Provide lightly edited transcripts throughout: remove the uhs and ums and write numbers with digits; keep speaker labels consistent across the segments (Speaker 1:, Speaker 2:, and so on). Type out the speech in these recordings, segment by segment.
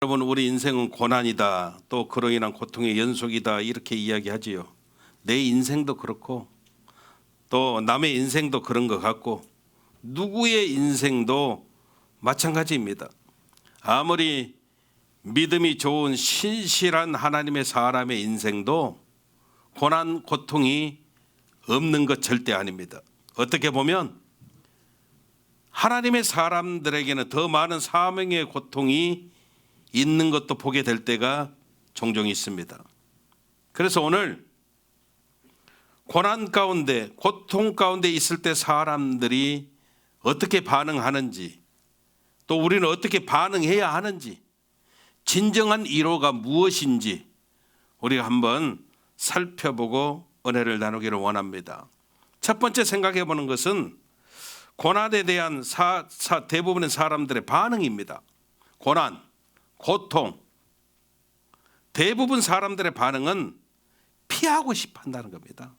Speaker 1: 여러분, 우리 인생은 고난이다, 또 그로 인한 고통의 연속이다, 이렇게 이야기하지요. 내 인생도 그렇고 또 남의 인생도 그런 것 같고 누구의 인생도 마찬가지입니다. 아무리 믿음이 좋은 신실한 하나님의 사람의 인생도 고난, 고통이 없는 것 절대 아닙니다. 어떻게 보면 하나님의 사람들에게는 더 많은 사명의 고통이 있는 것도 보게 될 때가 종종 있습니다. 그래서 오늘 고난 가운데, 고통 가운데 있을 때 사람들이 어떻게 반응하는지, 또 우리는 어떻게 반응해야 하는지, 진정한 위로가 무엇인지 우리가 한번 살펴보고 은혜를 나누기를 원합니다. 첫 번째 생각해 보는 것은 고난에 대한 대부분의 사람들의 반응입니다. 고난, 고통, 대부분 사람들의 반응은 피하고 싶어 한다는 겁니다.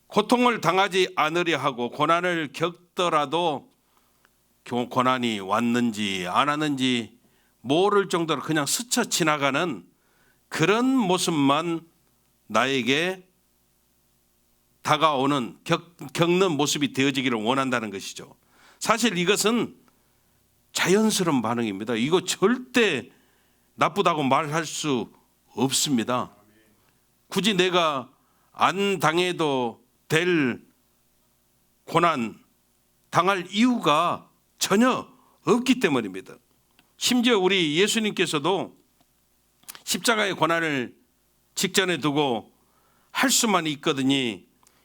Speaker 1: 고통을 당하지 않으려 하고 고난을 겪더라도 고난이 왔는지 안 왔는지 모를 정도로 그냥 스쳐 지나가는 그런 모습만 나에게 다가오는, 겪는 모습이 되어지기를 원한다는 것이죠. 사실 이것은 자연스러운 반응입니다. 이거 절대 나쁘다고 말할 수 없습니다. 굳이 내가 안 당해도 될 고난 당할 이유가 전혀 없기 때문입니다. 심지어 우리 예수님께서도 십자가의 고난을 직전에 두고 할 수만 있거든요,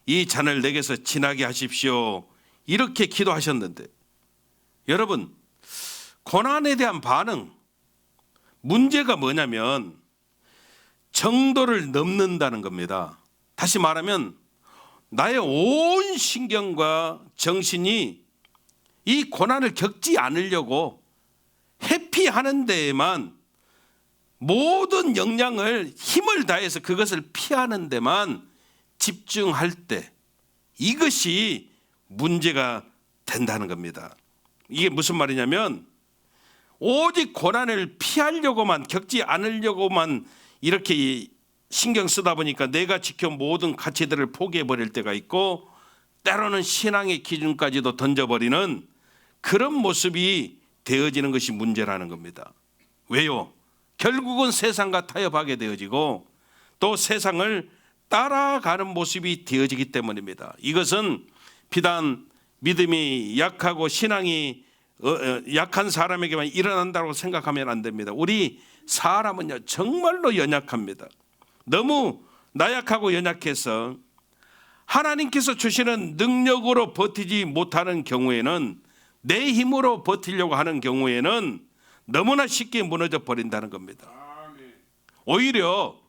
Speaker 1: 이 잔을 내게서 지나게 하십시오, 이렇게 기도하셨는데, 여러분, 고난에 대한 반응, 문제가 뭐냐면 정도를 넘는다는 겁니다. 다시 말하면 나의 온 신경과 정신이 이 고난을 겪지 않으려고 회피하는 데에만, 모든 역량을, 힘을 다해서 그것을 피하는 데만 집중할 때, 이것이 문제가 된다는 겁니다. 이게 무슨 말이냐면 오직 고난을 피하려고만, 겪지 않으려고만 이렇게 신경 쓰다 보니까 내가 지켜온 모든 가치들을 포기해 버릴 때가 있고, 때로는 신앙의 기준까지도 던져버리는 그런 모습이 되어지는 것이 문제라는 겁니다. 왜요? 결국은 세상과 타협하게 되어지고 또 세상을 따라가는 모습이 되어지기 때문입니다. 이것은 비단 믿음이 약하고 신앙이 약한 사람에게만 일어난다고 생각하면 안 됩니다. 우리 사람은요, 정말로 연약합니다. 너무 나약하고 연약해서 하나님께서 주시는 능력으로 버티지 못하는 경우에는, 내 힘으로 버티려고 하는 경우에는 너무나 쉽게 무너져 버린다는 겁니다. 오히려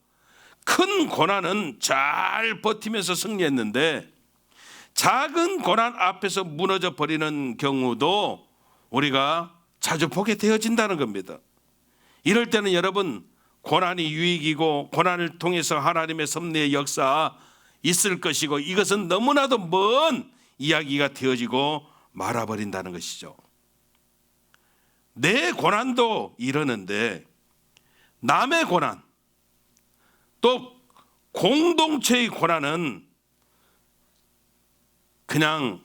Speaker 1: 큰 고난은 잘 버티면서 승리했는데 작은 고난 앞에서 무너져 버리는 경우도 우리가 자주 보게 되어진다는 겁니다. 이럴 때는 여러분, 고난이 유익이고 고난을 통해서 하나님의 섭리의 역사 있을 것이고, 이것은 너무나도 먼 이야기가 되어지고 말아버린다는 것이죠. 내 고난도 이러는데 남의 고난, 또 공동체의 고난은 그냥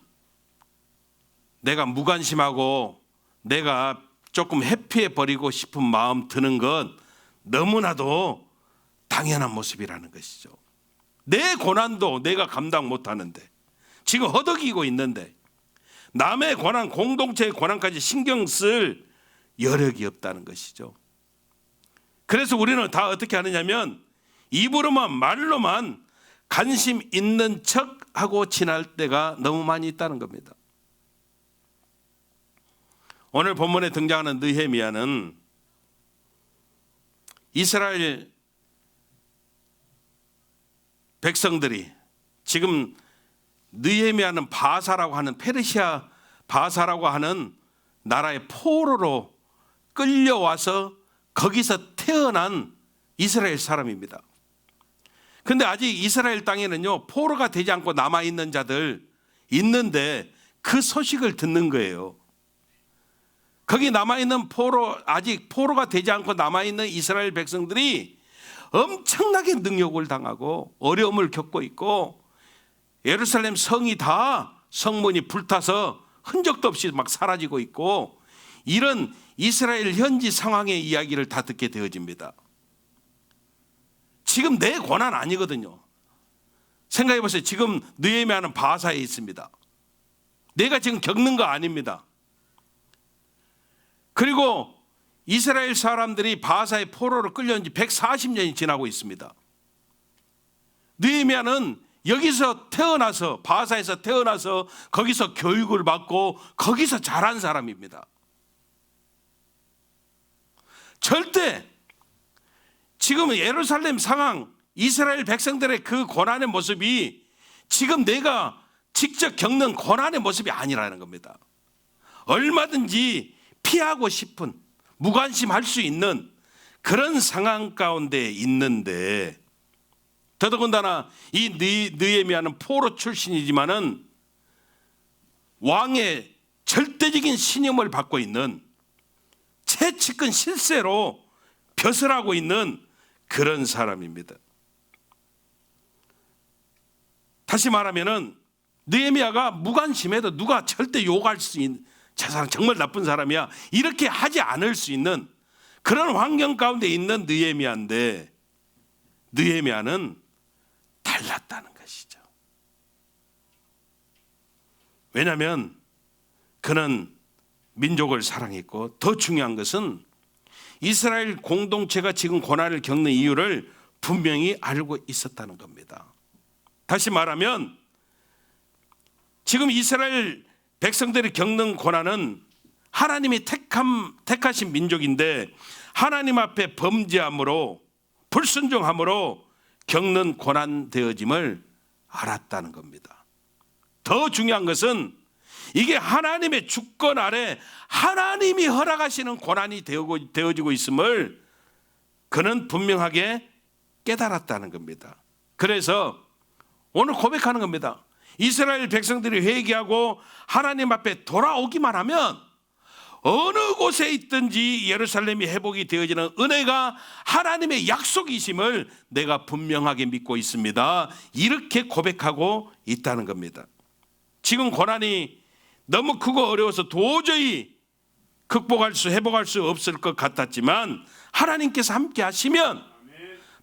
Speaker 1: 내가 무관심하고 내가 조금 회피해 버리고 싶은 마음 드는 건 너무나도 당연한 모습이라는 것이죠. 내 고난도 내가 감당 못하는데, 지금 허덕이고 있는데 남의 고난, 공동체의 고난까지 신경 쓸 여력이 없다는 것이죠. 그래서 우리는 다 어떻게 하느냐면 입으로만, 말로만 관심 있는 척하고 지날 때가 너무 많이 있다는 겁니다. 오늘 본문에 등장하는 느헤미야는 이스라엘 백성들이, 지금 느헤미야는 바사라고 하는, 페르시아 바사라고 하는 나라의 포로로 끌려와서 거기서 태어난 이스라엘 사람입니다. 근데 아직 이스라엘 땅에는요, 포로가 되지 않고 남아있는 자들 있는데 그 소식을 듣는 거예요. 거기 남아있는 아직 포로가 되지 않고 남아있는 이스라엘 백성들이 엄청나게 능욕을 당하고 어려움을 겪고 있고, 예루살렘 성이 다 성문이 불타서 흔적도 없이 막 사라지고 있고, 이런 이스라엘 현지 상황의 이야기를 다 듣게 되어집니다. 지금 내 고난 아니거든요. 생각해 보세요. 지금 느헤미야는 바사에 있습니다. 내가 지금 겪는 거 아닙니다. 그리고 이스라엘 사람들이 바사의 포로로 끌려온 지 140년이 지나고 있습니다. 느헤미야는 여기서 태어나서, 바사에서 태어나서 거기서 교육을 받고 거기서 자란 사람입니다. 절대 지금 예루살렘 상황, 이스라엘 백성들의 그 고난의 모습이 지금 내가 직접 겪는 고난의 모습이 아니라는 겁니다. 얼마든지 피하고 싶은, 무관심할 수 있는 그런 상황 가운데 있는데, 더더군다나 이 느헤미야는 포로 출신이지만은 왕의 절대적인 신임을 받고 있는, 최측근 실세로 벼슬하고 있는 그런 사람입니다. 다시 말하면은 느헤미야가 무관심해도 누가 절대 욕할 수 있는, 저 사람 정말 나쁜 사람이야, 이렇게 하지 않을 수 있는 그런 환경 가운데 있는 느헤미야인데, 느헤미야는 달랐다는 것이죠. 왜냐하면 그는 민족을 사랑했고, 더 중요한 것은 이스라엘 공동체가 지금 고난을 겪는 이유를 분명히 알고 있었다는 겁니다. 다시 말하면 지금 이스라엘 백성들이 겪는 고난은 하나님이 택하신 민족인데, 하나님 앞에 범죄함으로, 불순종함으로 겪는 고난 되어짐을 알았다는 겁니다. 더 중요한 것은 이게 하나님의 주권 아래 하나님이 허락하시는 고난이 되어지고 있음을 그는 분명하게 깨달았다는 겁니다. 그래서 오늘 고백하는 겁니다. 이스라엘 백성들이 회개하고 하나님 앞에 돌아오기만 하면 어느 곳에 있든지 예루살렘이 회복이 되어지는 은혜가 하나님의 약속이심을 내가 분명하게 믿고 있습니다. 이렇게 고백하고 있다는 겁니다. 지금 고난이 너무 크고 어려워서 도저히 회복할 수 없을 것 같았지만, 하나님께서 함께 하시면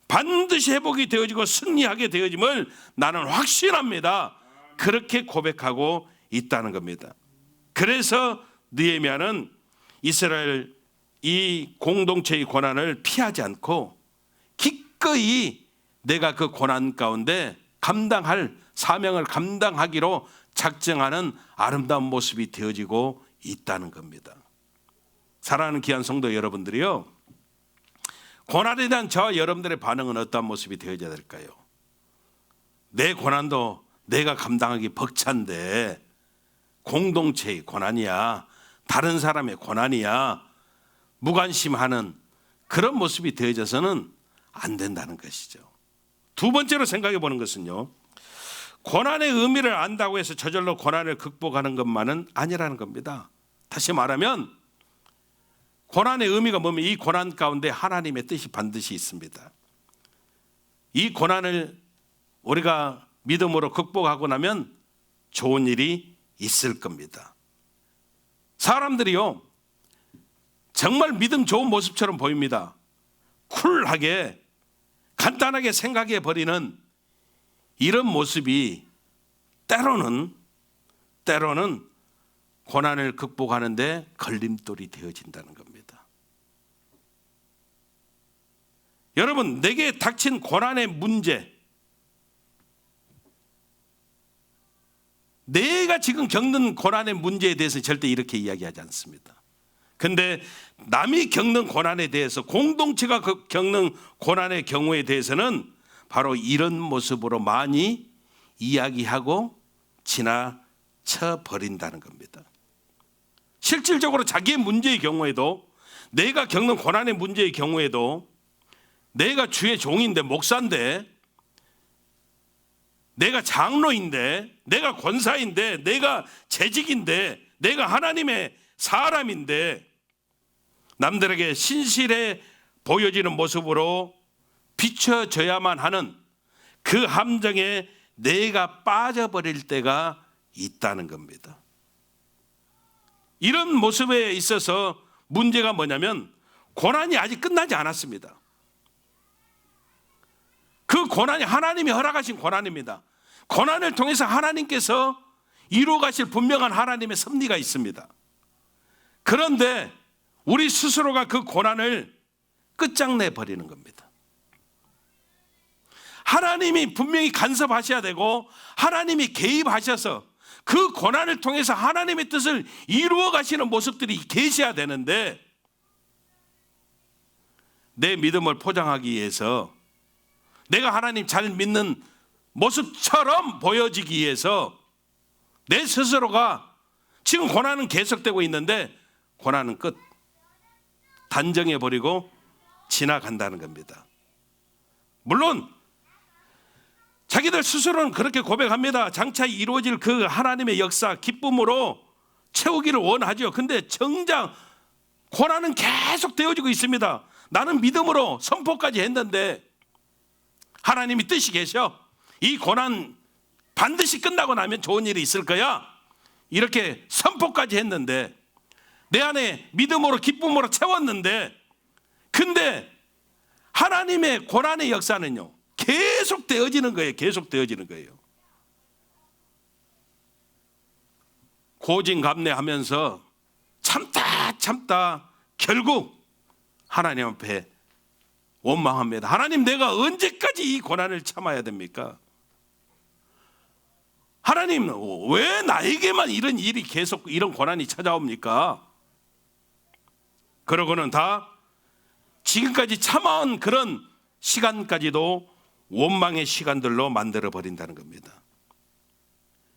Speaker 1: 반드시 회복이 되어지고 승리하게 되어짐을 나는 확신합니다. 그렇게 고백하고 있다는 겁니다. 그래서 느헤미야는 이스라엘 이 공동체의 고난을 피하지 않고 기꺼이 내가 그 고난 가운데 감당할 사명을 감당하기로 작정하는 아름다운 모습이 되어지고 있다는 겁니다. 사랑하는 귀한 성도 여러분들이요, 고난에 대한 저와 여러분들의 반응은 어떤 모습이 되어져야 될까요? 내 고난도 내가 감당하기 벅찬데 공동체의 고난이야, 다른 사람의 고난이야, 무관심하는 그런 모습이 되어져서는 안 된다는 것이죠. 두 번째로 생각해 보는 것은요, 고난의 의미를 안다고 해서 저절로 고난을 극복하는 것만은 아니라는 겁니다. 다시 말하면 고난의 의미가 뭐냐면 이 고난 가운데 하나님의 뜻이 반드시 있습니다. 이 고난을 우리가 믿음으로 극복하고 나면 좋은 일이 있을 겁니다. 사람들이요, 정말 믿음 좋은 모습처럼 보입니다. 쿨하게 간단하게 생각해 버리는 이런 모습이 때로는 고난을 극복하는데 걸림돌이 되어진다는 겁니다. 여러분, 내게 닥친 고난의 문제, 내가 지금 겪는 고난의 문제에 대해서 절대 이렇게 이야기하지 않습니다. 근데 남이 겪는 고난에 대해서, 공동체가 겪는 고난의 경우에 대해서는 바로 이런 모습으로 많이 이야기하고 지나쳐 버린다는 겁니다. 실질적으로 자기의 문제의 경우에도, 내가 겪는 고난의 문제의 경우에도, 내가 주의 종인데, 목사인데, 내가 장로인데, 내가 권사인데, 내가 재직인데, 내가 하나님의 사람인데, 남들에게 신실해 보여지는 모습으로 비춰져야만 하는 그 함정에 내가 빠져버릴 때가 있다는 겁니다. 이런 모습에 있어서 문제가 뭐냐면 고난이 아직 끝나지 않았습니다. 그 고난이 하나님이 허락하신 고난입니다. 고난을 통해서 하나님께서 이루어 가실 분명한 하나님의 섭리가 있습니다. 그런데 우리 스스로가 그 고난을 끝장내 버리는 겁니다. 하나님이 분명히 간섭하셔야 되고 하나님이 개입하셔서 그 고난을 통해서 하나님의 뜻을 이루어 가시는 모습들이 계셔야 되는데, 내 믿음을 포장하기 위해서 내가 하나님 잘 믿는 모습처럼 보여지기 위해서 내 스스로가 지금 고난은 계속되고 있는데 고난은 끝, 단정해버리고 지나간다는 겁니다. 물론 자기들 스스로는 그렇게 고백합니다. 장차 이루어질 그 하나님의 역사 기쁨으로 채우기를 원하죠. 근데 정작 고난은 계속 되어지고 있습니다. 나는 믿음으로 선포까지 했는데 하나님이 뜻이 계셔. 이 고난 반드시 끝나고 나면 좋은 일이 있을 거야. 이렇게 선포까지 했는데, 내 안에 믿음으로 기쁨으로 채웠는데, 근데 하나님의 고난의 역사는요 계속 되어지는 거예요. 계속 되어지는 거예요. 고진감래하면서 참다 결국 하나님 앞에 원망합니다. 하나님, 내가 언제까지 이 고난을 참아야 됩니까? 하나님, 왜 나에게만 이런 일이 계속, 이런 고난이 찾아옵니까? 그러고는 다 지금까지 참아온 그런 시간까지도 원망의 시간들로 만들어 버린다는 겁니다.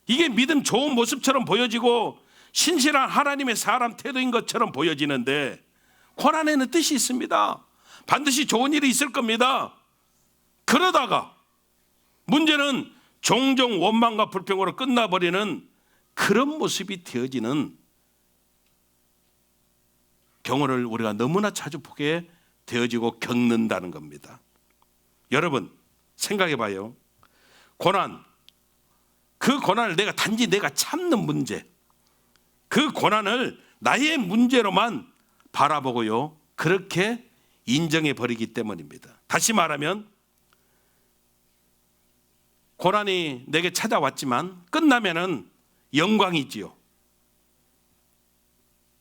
Speaker 1: 이게 믿음 좋은 모습처럼 보여지고 신실한 하나님의 사람 태도인 것처럼 보여지는데, 고난에는 뜻이 있습니다. 반드시 좋은 일이 있을 겁니다. 그러다가 문제는 종종 원망과 불평으로 끝나버리는 그런 모습이 되어지는 경우를 우리가 너무나 자주 보게 되어지고 겪는다는 겁니다. 여러분 생각해 봐요. 고난, 그 고난을 단지 내가 참는 문제, 그 고난을 나의 문제로만 바라보고요 그렇게 인정해 버리기 때문입니다. 다시 말하면 고난이 내게 찾아왔지만 끝나면은 영광이지요.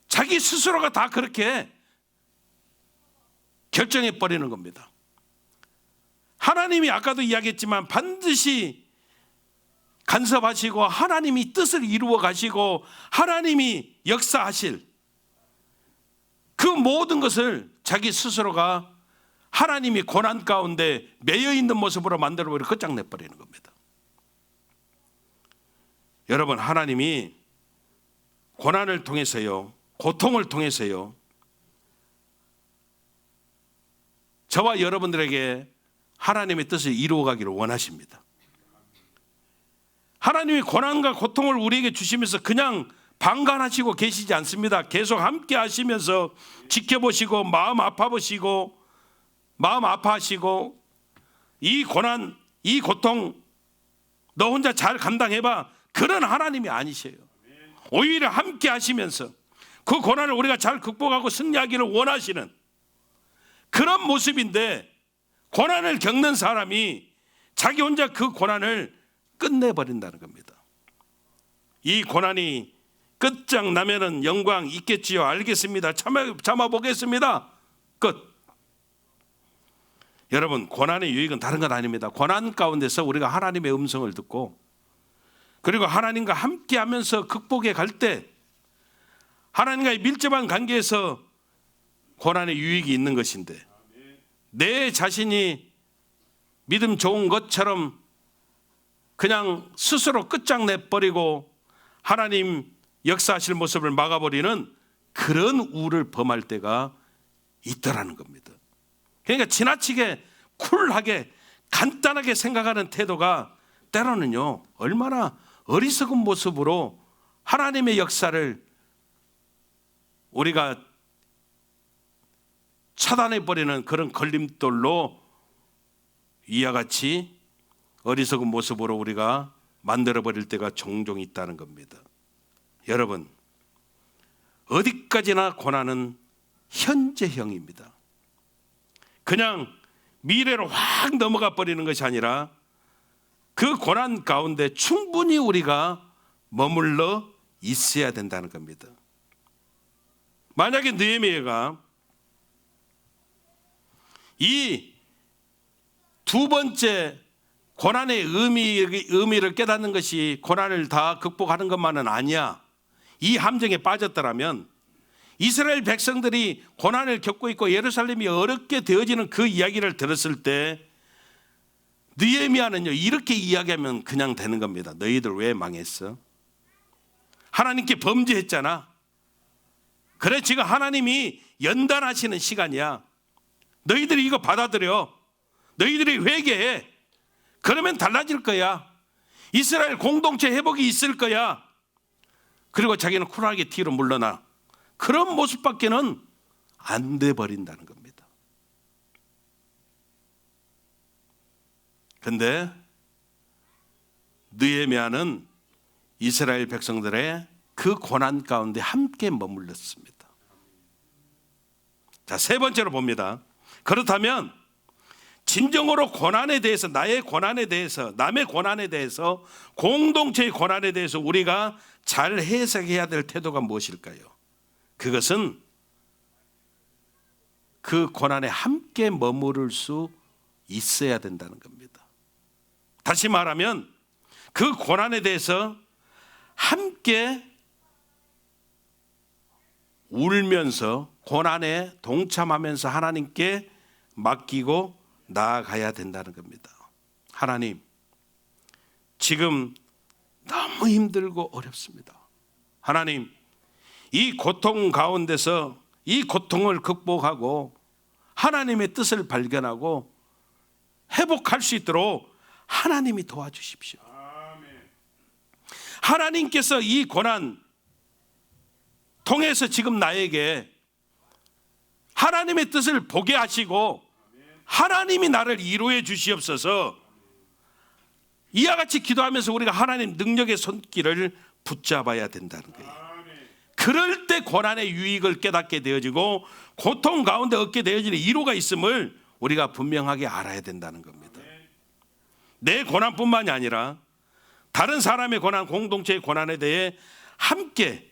Speaker 1: 자기 스스로가 다 그렇게 결정해 버리는 겁니다. 하나님이 아까도 이야기했지만 반드시 간섭하시고 하나님이 뜻을 이루어 가시고 하나님이 역사하실 그 모든 것을 자기 스스로가 하나님이 고난 가운데 매여 있는 모습으로 만들어버리고 끝장내버리는 겁니다. 여러분, 하나님이 고난을 통해서요, 고통을 통해서요, 저와 여러분들에게 하나님의 뜻을 이루어가기를 원하십니다. 하나님이 고난과 고통을 우리에게 주시면서 그냥 방관하시고 계시지 않습니다. 계속 함께 하시면서 지켜보시고 마음 아파하시고 이 고난, 이 고통 너 혼자 잘 감당해봐, 그런 하나님이 아니세요. 오히려 함께 하시면서 그 고난을 우리가 잘 극복하고 승리하기를 원하시는 그런 모습인데, 고난을 겪는 사람이 자기 혼자 그 고난을 끝내버린다는 겁니다. 이 고난이 끝장나면은 영광 있겠지요. 알겠습니다. 참아보겠습니다. 끝. 여러분, 고난의 유익은 다른 건 아닙니다. 고난 가운데서 우리가 하나님의 음성을 듣고 그리고 하나님과 함께 하면서 극복해 갈 때 하나님과의 밀접한 관계에서 고난의 유익이 있는 것인데, 내 자신이 믿음 좋은 것처럼 그냥 스스로 끝장내버리고 하나님 역사하실 모습을 막아버리는 그런 우를 범할 때가 있더라는 겁니다. 그러니까 지나치게 쿨하게 간단하게 생각하는 태도가 때로는요 얼마나 어리석은 모습으로 하나님의 역사를 우리가 차단해버리는 그런 걸림돌로 이와 같이 어리석은 모습으로 우리가 만들어버릴 때가 종종 있다는 겁니다. 여러분, 어디까지나 고난은 현재형입니다. 그냥 미래로 확 넘어가 버리는 것이 아니라 그 고난 가운데 충분히 우리가 머물러 있어야 된다는 겁니다. 만약에 느헤미야가 이 두 번째 고난의 의미를 깨닫는 것이 고난을 다 극복하는 것만은 아니야, 이 함정에 빠졌더라면 이스라엘 백성들이 고난을 겪고 있고 예루살렘이 어렵게 되어지는 그 이야기를 들었을 때 느헤미야는요, 이렇게 이야기하면 그냥 되는 겁니다. 너희들 왜 망했어? 하나님께 범죄했잖아. 그래, 지금 하나님이 연단하시는 시간이야. 너희들이 이거 받아들여. 너희들이 회개해. 그러면 달라질 거야. 이스라엘 공동체 회복이 있을 거야. 그리고 자기는 쿨하게 뒤로 물러나. 그런 모습밖에는 안 돼 버린다는 겁니다. 근데 느헤미야는 이스라엘 백성들의 그 고난 가운데 함께 머물렀습니다. 자, 세 번째로 봅니다. 그렇다면 진정으로 고난에 대해서, 나의 고난에 대해서, 남의 고난에 대해서, 공동체의 고난에 대해서 우리가 잘 해석해야 될 태도가 무엇일까요? 그것은 그 고난에 함께 머무를 수 있어야 된다는 겁니다. 다시 말하면 그 고난에 대해서 함께 울면서 고난에 동참하면서 하나님께 맡기고 나아가야 된다는 겁니다. 하나님, 지금 너무 힘들고 어렵습니다. 하나님, 이 고통 가운데서 이 고통을 극복하고 하나님의 뜻을 발견하고 회복할 수 있도록 하나님이 도와주십시오. 하나님께서 이 고난 통해서 지금 나에게 하나님의 뜻을 보게 하시고 하나님이 나를 이루어 주시옵소서. 이와 같이 기도하면서 우리가 하나님 능력의 손길을 붙잡아야 된다는 거예요. 그럴 때 고난의 유익을 깨닫게 되어지고 고통 가운데 얻게 되어지는 이유가 있음을 우리가 분명하게 알아야 된다는 겁니다. 내 고난뿐만이 아니라 다른 사람의 고난, 공동체의 고난에 대해 함께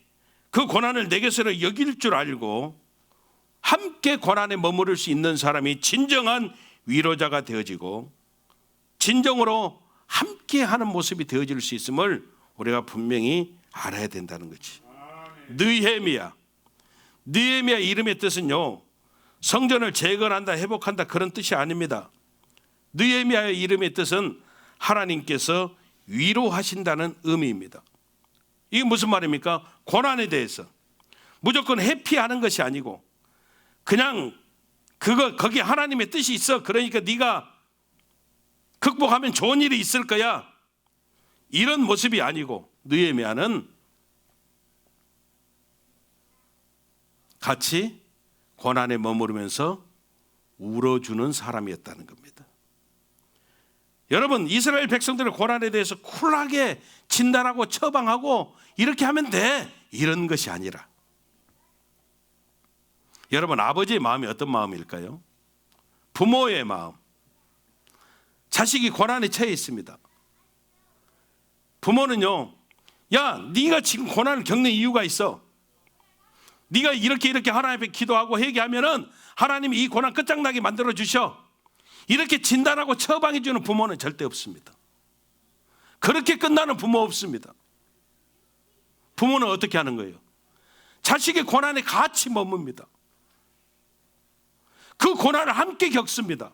Speaker 1: 그 고난을 내게서 여길 줄 알고 함께 고난에 머무를 수 있는 사람이 진정한 위로자가 되어지고 진정으로 함께 하는 모습이 되어질 수 있음을 우리가 분명히 알아야 된다는 거지. 느헤미야 이름의 뜻은요, 성전을 재건한다, 회복한다 그런 뜻이 아닙니다. 느헤미야의 이름의 뜻은 하나님께서 위로하신다는 의미입니다. 이게 무슨 말입니까? 고난에 대해서 무조건 회피하는 것이 아니고 그냥 거기 하나님의 뜻이 있어, 그러니까 네가 극복하면 좋은 일이 있을 거야, 이런 모습이 아니고 느헤미야는 같이 고난에 머무르면서 울어주는 사람이었다는 겁니다. 여러분, 이스라엘 백성들의 고난에 대해서 쿨하게 진단하고 처방하고 이렇게 하면 돼, 이런 것이 아니라 여러분, 아버지의 마음이 어떤 마음일까요? 부모의 마음. 자식이 고난에 처해 있습니다. 부모는요, 야, 네가 지금 고난을 겪는 이유가 있어. 네가 이렇게 하나님 앞에 기도하고 회개하면은 하나님이 이 고난 끝장나게 만들어 주셔. 이렇게 진단하고 처방해 주는 부모는 절대 없습니다. 그렇게 끝나는 부모 없습니다. 부모는 어떻게 하는 거예요? 자식의 고난에 같이 머뭅니다. 그 고난을 함께 겪습니다.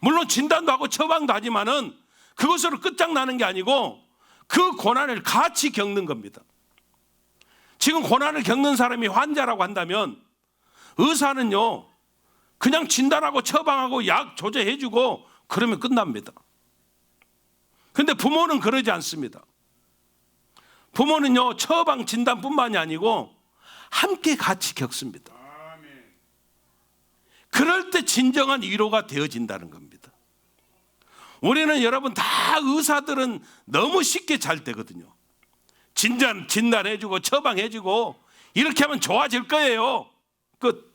Speaker 1: 물론 진단도 하고 처방도 하지만은 그것으로 끝장나는 게 아니고 그 고난을 같이 겪는 겁니다. 지금 고난을 겪는 사람이 환자라고 한다면 의사는요, 그냥 진단하고 처방하고 약 조제해주고 그러면 끝납니다. 그런데 부모는 그러지 않습니다. 부모는요, 처방 진단뿐만이 아니고 함께 같이 겪습니다. 그럴 때 진정한 위로가 되어진다는 겁니다. 우리는 여러분 다 의사들은 너무 쉽게 잘 되거든요. 진단해주고 처방해주고 이렇게 하면 좋아질 거예요. 끝.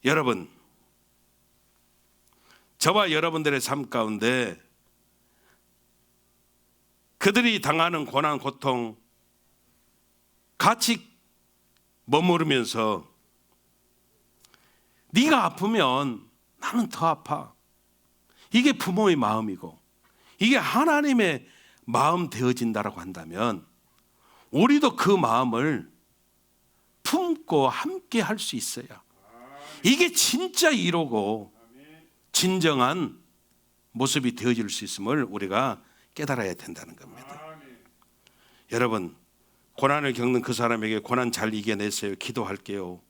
Speaker 1: 여러분, 저와 여러분들의 삶 가운데 그들이 당하는 고난, 고통 같이 머무르면서 네가 아프면 나는 더 아파. 이게 부모의 마음이고 이게 하나님의 마음 되어진다라고 한다면 우리도 그 마음을 품고 함께 할 수 있어야 이게 진짜 위로고 진정한 모습이 되어질 수 있음을 우리가 깨달아야 된다는 겁니다. 여러분, 고난을 겪는 그 사람에게 고난 잘 이겨냈어요. 기도할게요.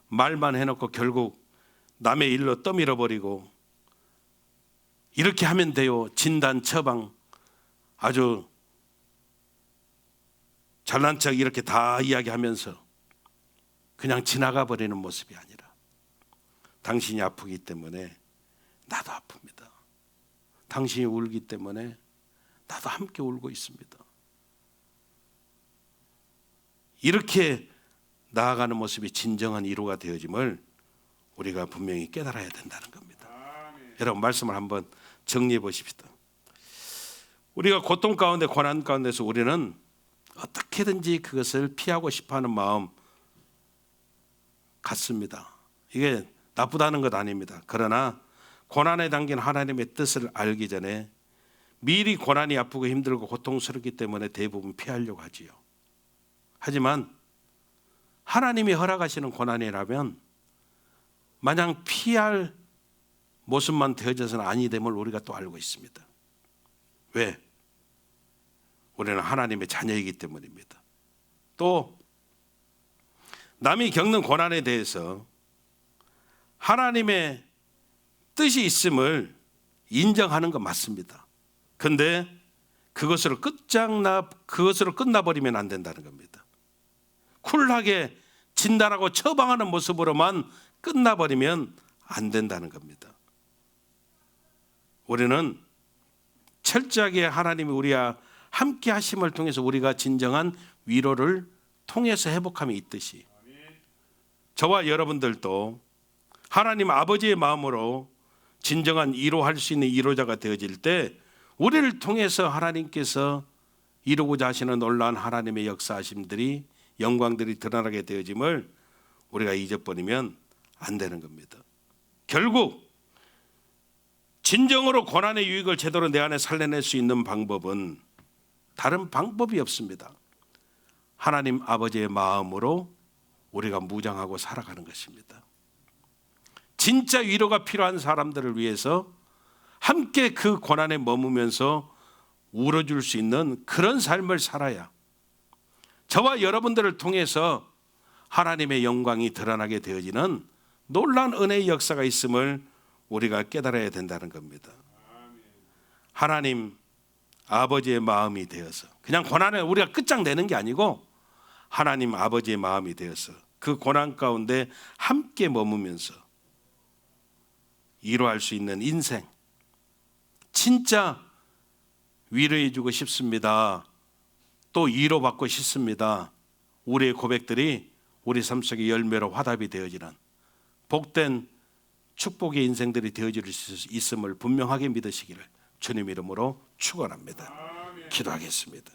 Speaker 1: 말만 해놓고 결국 남의 일로 떠밀어버리고 이렇게 하면 돼요. 진단, 처방 아주 잘난 척 이렇게 다 이야기하면서 그냥 지나가 버리는 모습이 아니라 당신이 아프기 때문에 나도 아픕니다. 당신이 울기 때문에 나도 함께 울고 있습니다. 이렇게 나아가는 모습이 진정한 위로가 되어짐을 우리가 분명히 깨달아야 된다는 겁니다. 여러분, 말씀을 한번 정리해 보십시다. 우리가 고통 가운데 고난 가운데서 우리는 어떻게든지 그것을 피하고 싶어하는 마음 같습니다. 이게 나쁘다는 것 아닙니다. 그러나 고난에 담긴 하나님의 뜻을 알기 전에 미리 고난이 아프고 힘들고 고통스럽기 때문에 대부분 피하려고 하지요. 하지만 하나님이 허락하시는 고난이라면 마냥 피할 모습만 되어져서는 아니 됨을 우리가 또 알고 있습니다. 왜? 우리는 하나님의 자녀이기 때문입니다. 또 남이 겪는 고난에 대해서 하나님의 뜻이 있음을 인정하는 건 맞습니다. 그런데 그것으로 끝나버리면 안 된다는 겁니다. 쿨하게 진단하고 처방하는 모습으로만 끝나버리면 안 된다는 겁니다. 우리는 철저하게 하나님이 우리와 함께 하심을 통해서 우리가 진정한 위로를 통해서 회복함이 있듯이 저와 여러분들도 하나님 아버지의 마음으로 진정한 위로할 수 있는 위로자가 되어질 때 우리를 통해서 하나님께서 이루고자 하시는 놀라운 하나님의 역사하심들이 영광들이 드러나게 되어짐을 우리가 잊어버리면 안 되는 겁니다. 결국 진정으로 고난의 유익을 제대로 내 안에 살려낼 수 있는 방법은 다른 방법이 없습니다. 하나님 아버지의 마음으로 우리가 무장하고 살아가는 것입니다. 진짜 위로가 필요한 사람들을 위해서 함께 그 고난에 머무면서 울어줄 수 있는 그런 삶을 살아야 저와 여러분들을 통해서 하나님의 영광이 드러나게 되어지는 놀라운 은혜의 역사가 있음을 우리가 깨달아야 된다는 겁니다. 하나님 아버지의 마음이 되어서 그냥 고난에 우리가 끝장내는 게 아니고 하나님 아버지의 마음이 되어서 그 고난 가운데 함께 머무면서 위로할 수 있는 인생, 진짜 위로해 주고 싶습니다. 또 위로받고 싶습니다. 우리의 고백들이 우리 삶 속의 열매로 화답이 되어지는 복된 축복의 인생들이 되어질 수 있음을 분명하게 믿으시기를 주님 이름으로 축원합니다. 기도하겠습니다.